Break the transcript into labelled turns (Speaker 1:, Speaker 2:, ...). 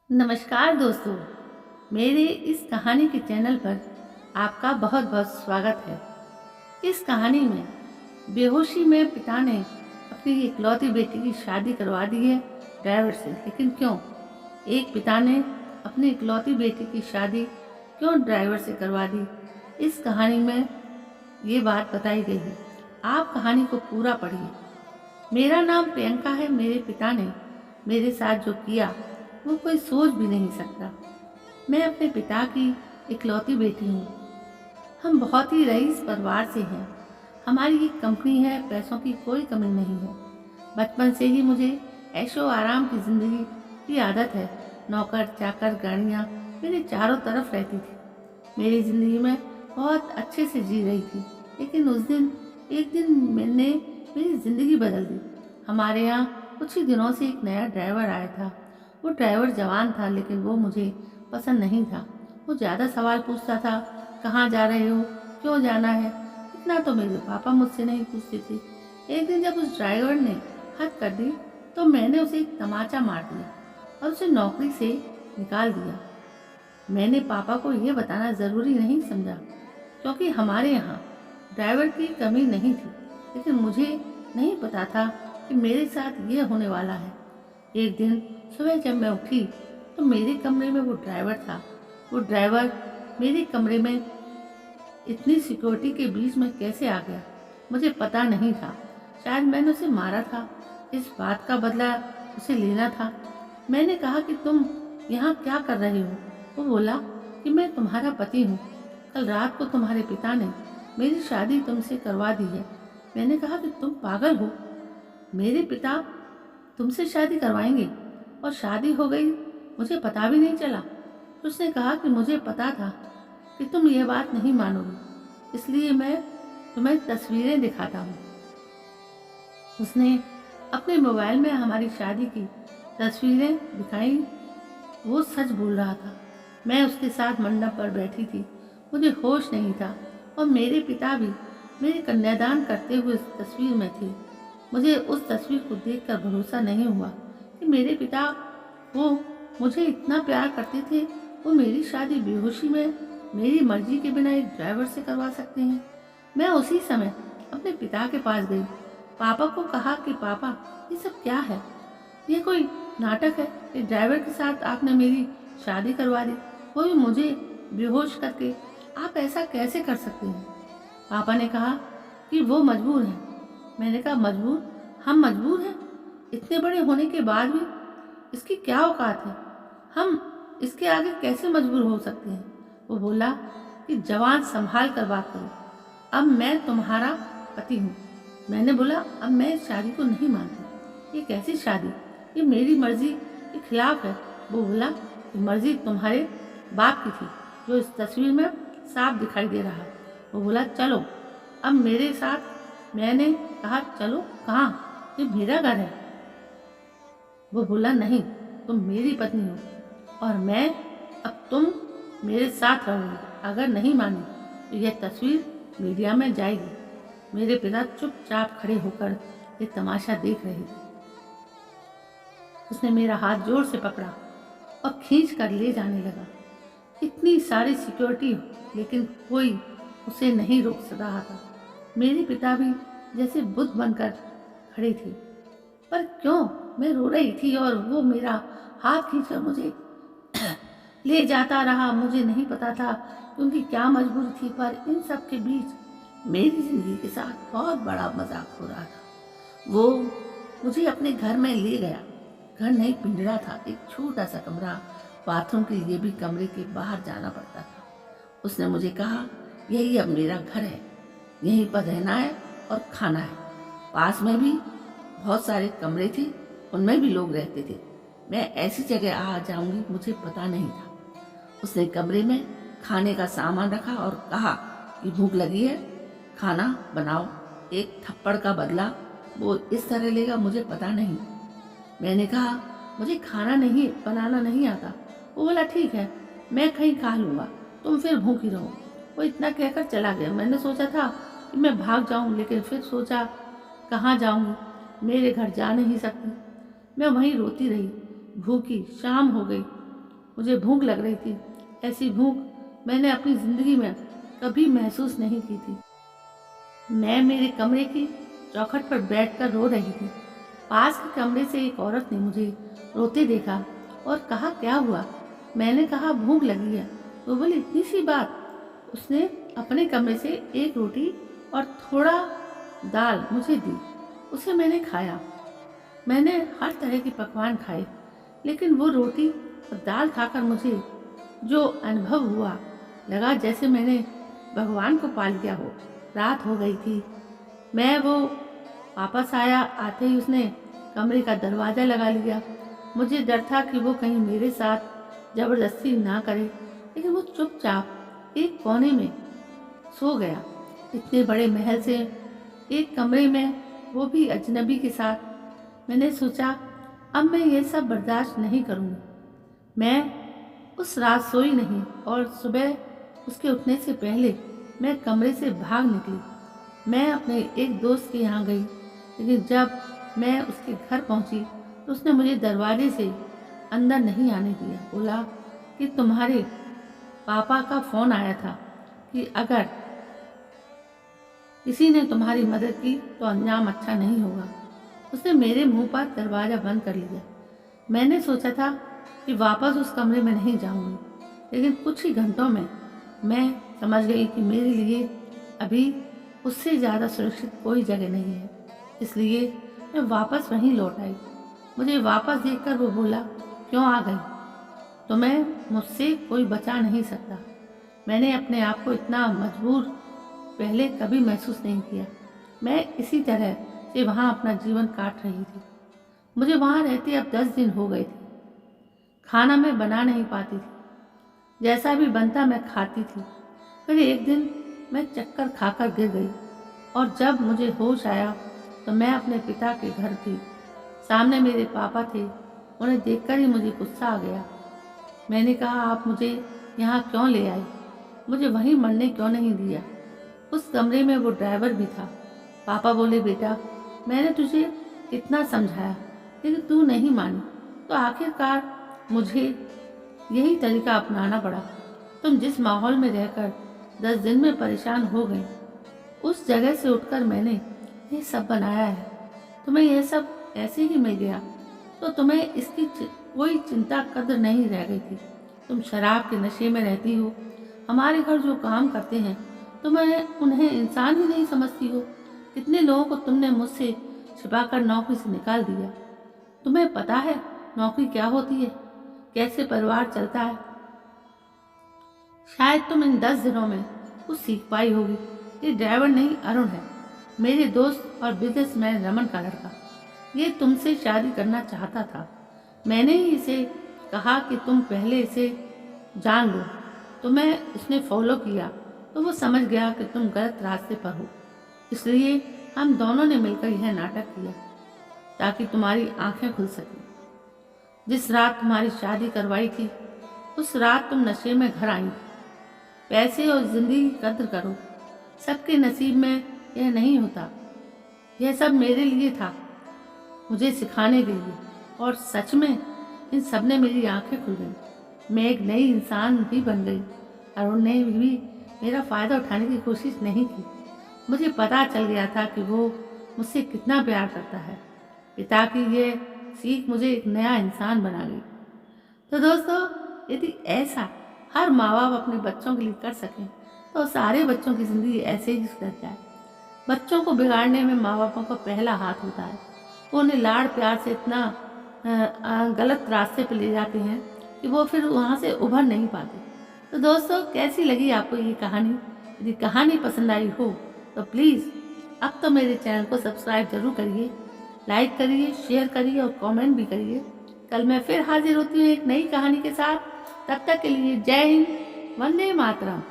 Speaker 1: नमस्कार दोस्तों, मेरे इस कहानी के चैनल पर आपका बहुत बहुत स्वागत है। इस कहानी में बेहोशी में पिता ने अपनी इकलौती बेटी की शादी करवा दी है ड्राइवर से। लेकिन क्यों? एक पिता ने अपनी इकलौती बेटी की शादी क्यों ड्राइवर से करवा दी? इस कहानी में ये बात बताई गई है। आप कहानी को पूरा पढ़िए। मेरा नाम प्रियंका है। मेरे पिता ने मेरे साथ जो किया वो कोई सोच भी नहीं सकता। मैं अपने पिता की इकलौती बेटी हूँ। हम बहुत ही रईस परिवार से हैं। हमारी एक कंपनी है, पैसों की कोई कमी नहीं है। बचपन से ही मुझे ऐशो आराम की ज़िंदगी की आदत है। नौकर चाकर गाड़ियाँ मेरे चारों तरफ रहती थी। मेरी ज़िंदगी में बहुत अच्छे से जी रही थी। लेकिन एक दिन मैंने मेरी ज़िंदगी बदल दी। हमारे यहाँ कुछ ही दिनों से एक नया ड्राइवर आया था। वो ड्राइवर जवान था, लेकिन वो मुझे पसंद नहीं था। वो ज़्यादा सवाल पूछता था, कहाँ जा रहे हो, क्यों जाना है। इतना तो मेरे पापा मुझसे नहीं पूछते थे। एक दिन जब उस ड्राइवर ने हद कर दी तो मैंने उसे एक तमाचा मार दिया और उसे नौकरी से निकाल दिया। मैंने पापा को ये बताना ज़रूरी नहीं समझा, क्योंकि हमारे यहाँ ड्राइवर की कमी नहीं थी। लेकिन मुझे नहीं पता था कि मेरे साथ ये होने वाला है। एक दिन सुबह जब मैं उठी तो मेरे कमरे में वो ड्राइवर था। वो ड्राइवर मेरे कमरे में इतनी सिक्योरिटी के बीच में कैसे आ गया, मुझे पता नहीं था। शायद मैंने उसे मारा था। इस बात का बदला उसे लेना था। मैंने कहा कि तुम यहाँ क्या कर रहे हो? वो बोला कि मैं तुम्हारा पति हूँ। कल रात को तुम्हारे पिता ने मेरी शादी तुमसे करवा दी है। मैंने कहा कि तुम पागल हो, मेरे पिता तुमसे शादी करवाएंगे और शादी हो गई, मुझे पता भी नहीं चला। उसने कहा कि मुझे पता था कि तुम ये बात नहीं मानोगे, इसलिए मैं तुम्हें तस्वीरें दिखाता हूँ। उसने अपने मोबाइल में हमारी शादी की तस्वीरें दिखाई। वो सच बोल रहा था। मैं उसके साथ मंडप पर बैठी थी। मुझे होश नहीं था और मेरे पिता भी मेरे कन्यादान करते हुए उस तस्वीर में थे। मुझे उस तस्वीर को देखकर भरोसा नहीं हुआ कि मेरे पिता वो मुझे इतना प्यार करते थे। वो मेरी शादी बेहोशी में मेरी मर्जी के बिना एक ड्राइवर से करवा सकते हैं। मैं उसी समय अपने पिता के पास गई। पापा को कहा कि पापा, ये सब क्या है? ये कोई नाटक है कि ड्राइवर के साथ आपने मेरी शादी करवा दी, वो भी मुझे बेहोश करके। आप ऐसा कैसे कर सकते हैं? पापा ने कहा कि वो मजबूर है। मैंने कहा मजबूर? हम मजबूर हैं? इतने बड़े होने के बाद भी इसकी क्या औकात है? हम इसके आगे कैसे मजबूर हो सकते हैं? वो बोला कि जवान संभाल कर बात करो। अब मैं तुम्हारा पति हूँ। मैंने बोला अब मैं इस शादी को नहीं मानती। ये कैसी शादी? ये मेरी मर्जी के खिलाफ है। वो बोला कि मर्जी तुम्हारे बाप की थी, जो इस तस्वीर में साफ दिखाई दे रहा है। वो बोला चलो अब मेरे साथ। मैंने कहा चलो कहाँ? ये मेरा घर है। वो बोला नहीं, तुम मेरी पत्नी हो और मैं अब तुम मेरे साथ रहोगी। अगर नहीं मानी तो यह तस्वीर मीडिया में जाएगी। मेरे पिता चुपचाप खड़े होकर ये तमाशा देख रहे थे। उसने मेरा हाथ जोर से पकड़ा और खींच कर ले जाने लगा। इतनी सारी सिक्योरिटी, लेकिन कोई उसे नहीं रोक रहा था। मेरे पिता भी जैसे बुद्ध बनकर खड़े थे। पर क्यों? मैं रो रही थी और वो मेरा हाथ खींचकर मुझे ले जाता रहा। मुझे नहीं पता था कि उनकी क्या मजबूरी थी, पर इन सब के बीच मेरी जिंदगी के साथ बहुत बड़ा मजाक हो रहा था। वो मुझे अपने घर में ले गया। घर नहीं, पिंजरा था, एक छोटा सा कमरा। बाथरूम के लिए भी कमरे के बाहर जाना पड़ता था। उसने मुझे कहा यही अब मेरा घर है, यहीं पर रहना है और खाना है। पास में भी बहुत सारे कमरे थे, उनमें भी लोग रहते थे। मैं ऐसी जगह आ जाऊंगी मुझे पता नहीं था। उसने कमरे में खाने का सामान रखा और कहा कि भूख लगी है, खाना बनाओ। एक थप्पड़ का बदला वो इस तरह लेगा, मुझे पता नहीं। मैंने कहा मुझे खाना नहीं बनाना नहीं आता। वो बोला ठीक है, मैं कहीं खा लूँगा, तुम फिर भूखी रहो। वो इतना कहकर चला गया। मैंने सोचा था कि मैं भाग जाऊँ, लेकिन फिर सोचा कहाँ जाऊँगी, मेरे घर जा नहीं सकती। मैं वहीं रोती रही, भूखी। शाम हो गई। मुझे भूख लग रही थी। ऐसी भूख मैंने अपनी ज़िंदगी में कभी महसूस नहीं की थी। मैं मेरे कमरे की चौखट पर बैठकर रो रही थी। पास के कमरे से एक औरत ने मुझे रोते देखा और कहा, क्या हुआ? मैंने कहा, भूख लगी है। वो बोली, इतनी सी बात? उसने अपने कमरे से एक रोटी और थोड़ा दाल मुझे दी। उसे मैंने खाया। मैंने हर तरह के पकवान खाए, लेकिन वो रोटी और दाल खाकर मुझे जो अनुभव हुआ, लगा जैसे मैंने भगवान को पा लिया हो। रात हो गई थी। मैं वो वापस आया, आते ही उसने कमरे का दरवाज़ा लगा लिया। मुझे डर था कि वो कहीं मेरे साथ ज़बरदस्ती ना करे, लेकिन वो चुपचाप एक कोने में सो गया। इतने बड़े महल से एक कमरे में, वो भी अजनबी के साथ। मैंने सोचा, अब मैं ये सब बर्दाश्त नहीं करूँगी। मैं उस रात सोई नहीं और सुबह उसके उठने से पहले मैं कमरे से भाग निकली। मैं अपने एक दोस्त के यहाँ गई, लेकिन जब मैं उसके घर पहुँची तो उसने मुझे दरवाजे से अंदर नहीं आने दिया। बोला कि तुम्हारे पापा का फ़ोन आया था कि अगर किसी ने तुम्हारी मदद की तो अंजाम अच्छा नहीं होगा। उसने मेरे मुंह पर दरवाज़ा बंद कर लिया। मैंने सोचा था कि वापस उस कमरे में नहीं जाऊंगी, लेकिन कुछ ही घंटों में मैं समझ गई कि मेरे लिए अभी उससे ज़्यादा सुरक्षित कोई जगह नहीं है। इसलिए मैं वापस वहीं लौट आई। मुझे वापस देखकर वो बोला, क्यों आ गई? तुम्हें मुझसे कोई बचा नहीं सकता। मैंने अपने आप को इतना मजबूर पहले कभी महसूस नहीं किया। मैं इसी तरह से वहाँ अपना जीवन काट रही थी। मुझे वहाँ रहते अब 10 दिन हो गए थे। खाना मैं बना नहीं पाती थी। जैसा भी बनता मैं खाती थी। फिर एक दिन मैं चक्कर खाकर गिर गई और जब मुझे होश आया तो मैं अपने पिता के घर थी। सामने मेरे पापा थे। उन्हें देखकर ही मुझे गुस्सा आ गया। मैंने कहा, आप मुझे यहाँ क्यों ले आए? मुझे वहीं मरने क्यों नहीं दिया? उस कमरे में वो ड्राइवर भी था। पापा बोले, बेटा, मैंने तुझे कितना समझाया, लेकिन तू नहीं मानी, तो आखिरकार मुझे यही तरीका अपनाना पड़ा। तुम जिस माहौल में रहकर 10 दिन में परेशान हो गई, उस जगह से उठकर मैंने ये सब बनाया है। तुम्हें यह सब ऐसे ही मिल गया तो तुम्हें इसकी कोई चिंता कद्र नहीं रह गई थी। तुम शराब के नशे में रहती हो। हमारे घर जो काम करते हैं तुम्हें उन्हें इंसान ही नहीं समझती हो। कितने लोगों को तुमने मुझसे छिपाकर नौकरी से निकाल दिया। तुम्हें पता है नौकरी क्या होती है, कैसे परिवार चलता है? शायद तुम इन 10 दिनों में कुछ सीख पाई होगी। ये ड्राइवर नहीं, अरुण है, मेरे दोस्त और बिजनेसमैन रमन का लड़का। ये तुमसे शादी करना चाहता था। मैंने ही इसे कहा कि तुम पहले इसे जान लो। तुम्हें उसने फॉलो किया तो वो समझ गया कि तुम गलत रास्ते पर हो। इसलिए हम दोनों ने मिलकर यह नाटक किया ताकि तुम्हारी आंखें खुल सकें। जिस रात तुम्हारी शादी करवाई थी, उस रात तुम नशे में घर आई। पैसे और जिंदगी की कद्र करो। सबके नसीब में यह नहीं होता। यह सब मेरे लिए था, मुझे सिखाने के लिए, और सच में इन सब ने मेरी आंखें खुल गई। मैं एक नई इंसान भी बन गई। अरुण ने भी मेरा फ़ायदा उठाने की कोशिश नहीं की। मुझे पता चल गया था कि वो मुझसे कितना प्यार करता है। पिता की ये सीख मुझे एक नया इंसान बना गई। तो दोस्तों, यदि ऐसा हर माँ बाप अपने बच्चों के लिए कर सकें तो सारे बच्चों की ज़िंदगी ऐसे ही सुधर जाए। बच्चों को बिगाड़ने में माँ बापों का पहला हाथ होता है। वो उन्हें लाड़ प्यार से इतना गलत रास्ते पर ले जाते हैं कि वो फिर वहाँ से उभर नहीं पाते। तो दोस्तों, कैसी लगी आपको ये कहानी? यदि कहानी पसंद आई हो तो प्लीज़ अब तो मेरे चैनल को सब्सक्राइब जरूर करिए, लाइक करिए, शेयर करिए और कमेंट भी करिए। कल मैं फिर हाजिर होती हूँ एक नई कहानी के साथ। तब तक के लिए जय हिंद, वंदे मातरम।